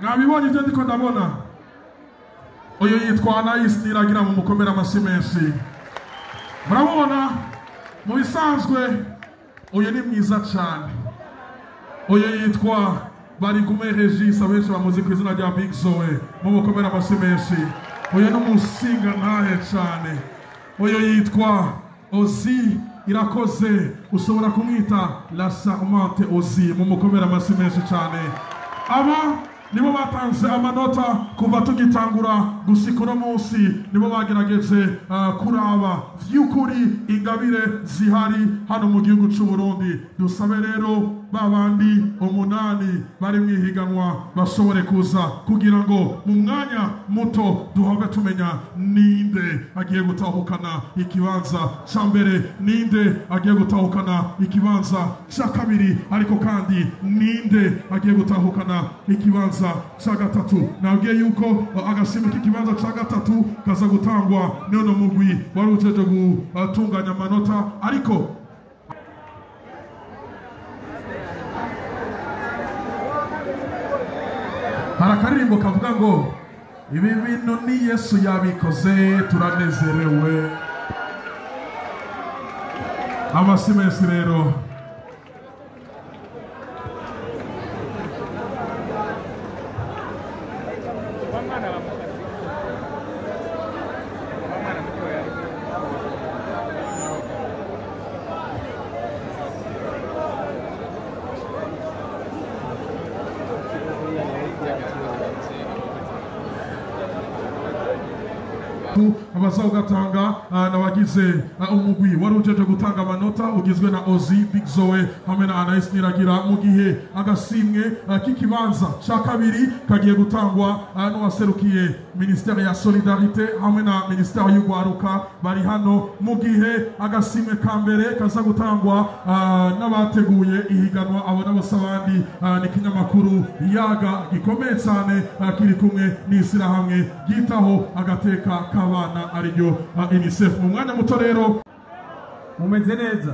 Mwabibonye ibyo ndiko ndabona. Uyu yitwa Anais niragira mu mukomera amasimensi. Murabona mu bisanzwe uyu ni mwiza cyane. Uyu yitwa Barigume Regis abenshi bamuzi ku izina rya Big Zoe mu mukomera amasimensi. Uyu ni umusinga ntahe cyane. Uyu yitwa Ozi Irakoze, ushobora kumwita La Charmante Ozi mu mukomera amasimensi cyane. Aba nibo batanze amanota kuva tugitangura gushika uno munsi, nibo bagerageje kuraba vy'ukuri ingabire zihari hano mu gihugu cy'u Burundi. Dusabe rero babandi umunani bari mwihiganwa bashobore kuza kugira ngo mu mwanya muto duhave tumenya ninde agiye gutahukana ikibanza ca mbere, ninde agiye gutahukana ikibanza ca kabiri, ariko kandi ninde agiye gutahukana ikibanza ca gatatu. Nabwiye yuko agashimwe k'ikibanza ca gatatu kaza gutangwa none mugwi wari ujeje gutunganya amanota, ariko harakaririmbo kavuga ngo ibi bintu ni Yesu yabikoze turanezerewe. Amasimensi rero abazagatanga n'abagize umugwi wari ujeje gutanga amanota ugizwe na Ozi, Big Zoe hamwe na Anais Niragira, mu gihe agasimwe k'ikibanza ca kabiri kagiye gutangwa n'uwaserukiye Ministère ya Solidarité hamwe na Ministère y'Ugwaruka bari hano, mu gihe agasimwe ka mbere kaza gutangwa n'abateguye ihiganwa abo n'abose abandi ni kinyamakuru YAGA gikomeye cyane kiri kumwe n'ishyirahamwe ryitaho agateka k'abana ariryo UNICEF. Mu mwanya muto rero mumeze neza,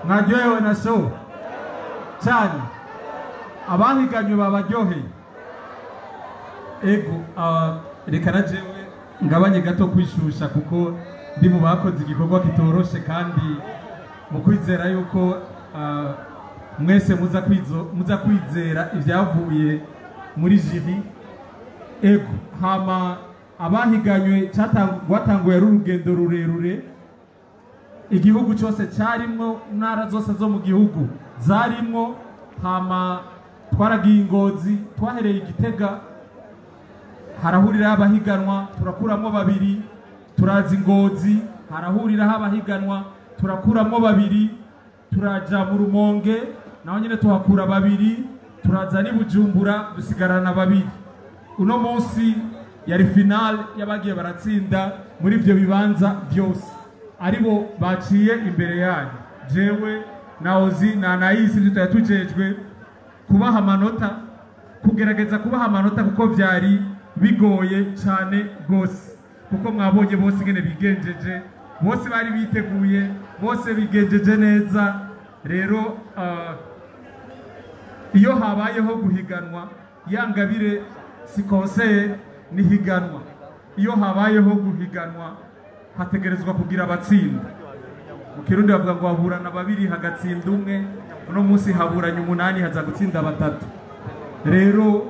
mwaryohewe na show cyane, abahiganywe babaryoheye. Ego reka na jewe ngabanye gato kwishusha kuko ndi mu bakoze igikorwa kitoroshe, kandi mu kwizera yuko mwese muza kwizera ibyavuye muri jiri. Ego hama abahiganywe watanguye urugendo rurerure, igihugu cyose cyarimwo, intara zose zo mu gihugu zarimwo, hama twaragiye Ngozi, twahereye Igitega harahuriraho abahiganwa turakuramo babiri, turaza Ngozi harahuriraho abahiganwa turakuramo babiri, turaja mu Rumonge naho nyine tuhakura babiri, turaza ni Bujumbura dusigarana babiri. Uno munsi yari final y'abagiye baratsinda muri ibyo bibanza byose, aribo baciye imbere yanyu. Jewe na Ozi na Anais tutayatujejwe kubaha amanota, kugerageza kubaha amanota kuko byari bigoye cyane gose, kuko mwabonye bose ingene bigenjeje, bose bari biteguye, bose bigenjeje neza. Rero iyo habayeho guhiganwa, yangabire si conseil ni higanwa. Iyo habayeho guhiganwa hategerezwa kugira abatsinda. Mu Kirundi bavuga ngo haburana babiri hagatsinda umwe, uno munsi haburanye umunani haza gutsinda batatu. Rero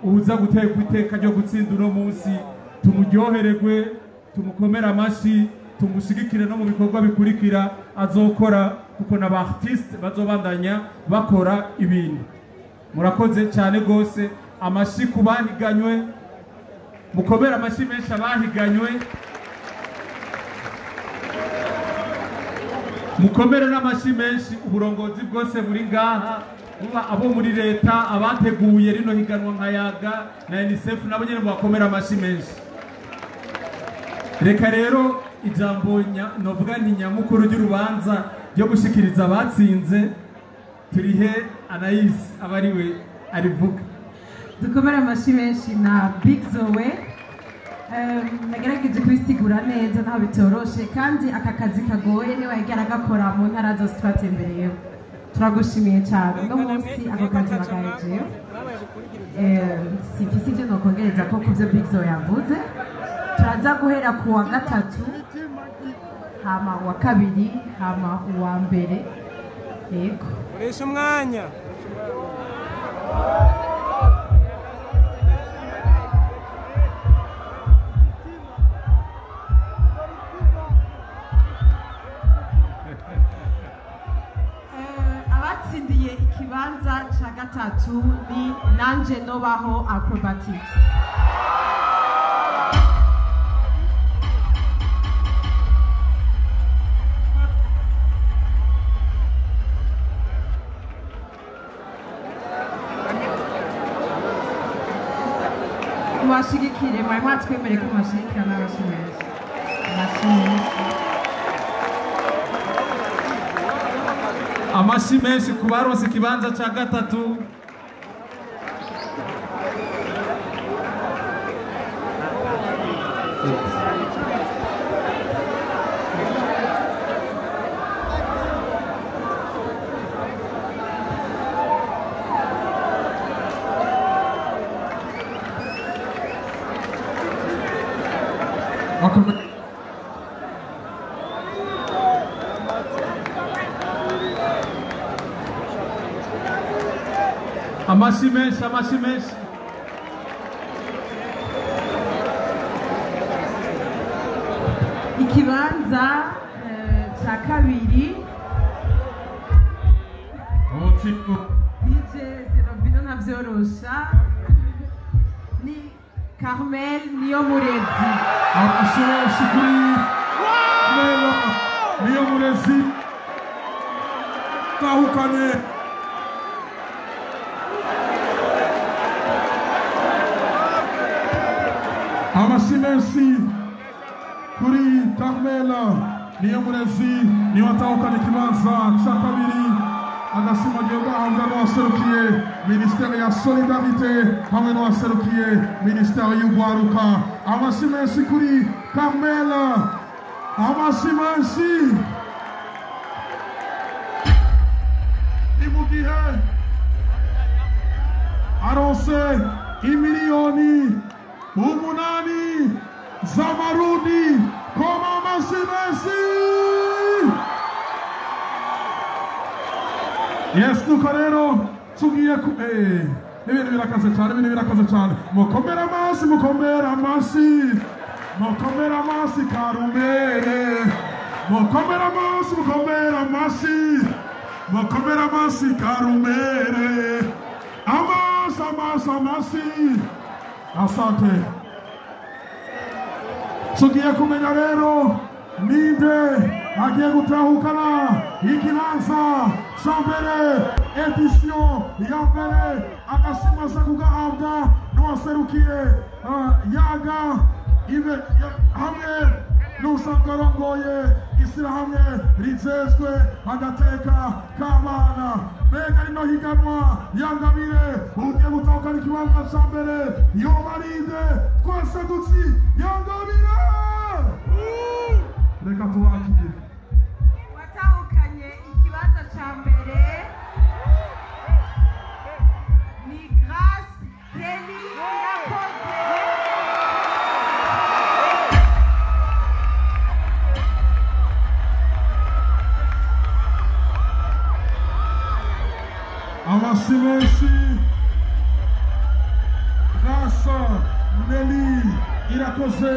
uza guteka iteka ryo gutsinda uno munsi tumuryohererwe, tumukomera amashi, tumushigikire no mu bikorwa bikurikira azokora, kuko n'aba artiste bazobandanya bakora ibintu. Murakoze cyane gose, amashi kubahiganywe, mukomera amashi menshi abahiganywe, mukomere n'amashi menshi uburongozi bwose muri ngaha, abo muri leta, abateguye rino higanwa nka YAGA na UNICEF, nabo nyene bakomera amashi menshi. Reka rero ijambo novuga ni nyamukuru ry'urubanza ryo gushikiriza abatsinze turihe Anais abariwe arivuga. Dukomera amashi menshi na Big Zoe. Nagerageje kubisigura neza ntaho bitoroshe, kandi aka kazi kagoye niwe yagera gakora mu ntara zose twatembereyeho. turagushimiye cyane uno munsi ako kazi bagahejeje sifise ibyo nokongereza ko kubyo Big Zo yavuze turaza guhera ku wa gatatu hama uwa kabiri hama uwa mbere yego uresha umwanya abatsindiye ikibanza cya gatatu ni nanje nobaho acrobatics mwashigikire mwari mwatwemere ko mwashigikira n'abashimisha amashi menshi ku baronse ikibanza cya gatatu. Amashi menshi, amashi menshi. Ikibanza cya kabiri DJ Zerobino navyorosha ni Carmel Niyomurezi. Amashuri shukuri Melo Niyomurezi tahukanye amasimensi kuri Carmela Niyomurezi niwe atahukanye ikibanza cya kabiri agasimagiye gahabwa n'uwaserukiye Ministeri ya Solidarite hamwe n'uwaserukiye Ministeri y'Ugwaruka. Amasimensi kuri Carmela, amasimensi ni mu gihe aronse imiliyoni 8 z'amarundi koma amasimensi. Yes, nuko rero tugiye ku ibintu birakaze cyane, ibintu birakaze cyane. Mukomera amasi, mukomera amasi, mukomera amasi Karumere, mukomera amasi, mukomera amasi, mukomera amasi Karumere, amasi, amasi, amasi. Asante. Tugiye kumenya rero ninde agiye gutahukana ikibanza cya mbere edisiyo ya mbere agasimaza kugahabwa n'uwaserukiye yaga hamwe n'usanga arongoye ishyirahamwe rijejwe agateka k'abana. Mbega rino higanwa yangabire ugiye gutahukana ikibanza cya mbere yobarinde twese duti yangabire. Reka tubakire watahukanye ikibanza cya mbere ni Grace Kelly Yakoze. amasimensi Grace Nelly Irakoze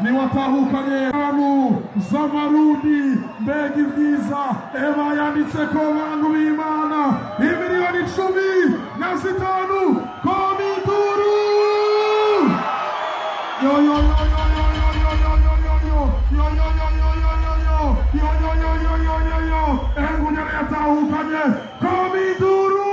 ni watahukanye abantu z'amarundi. Mbega ibyiza eba yanditse ko abantu b'Imana imiliyoni 15 komiduru. Yo yo yo yo yo yo yo yo yo yo yo yo yo yo engunyere yatahukanye komiduru.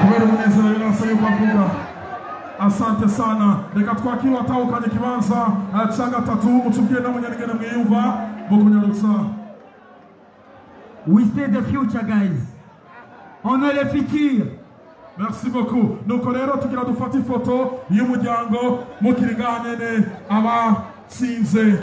Kubera umunezero birasaba yuko avuga. Asante sana. Reka twakire watahukanye ikibanza cya gatatu mutubwiye n'umunyarwanda mwiyumva mukunyarutsa. We stay the future, guys. On est le futur. Merci beaucoup. Nuko rero tugira dufata ifoto y'umuryango mukiri gahanyene abatsinze.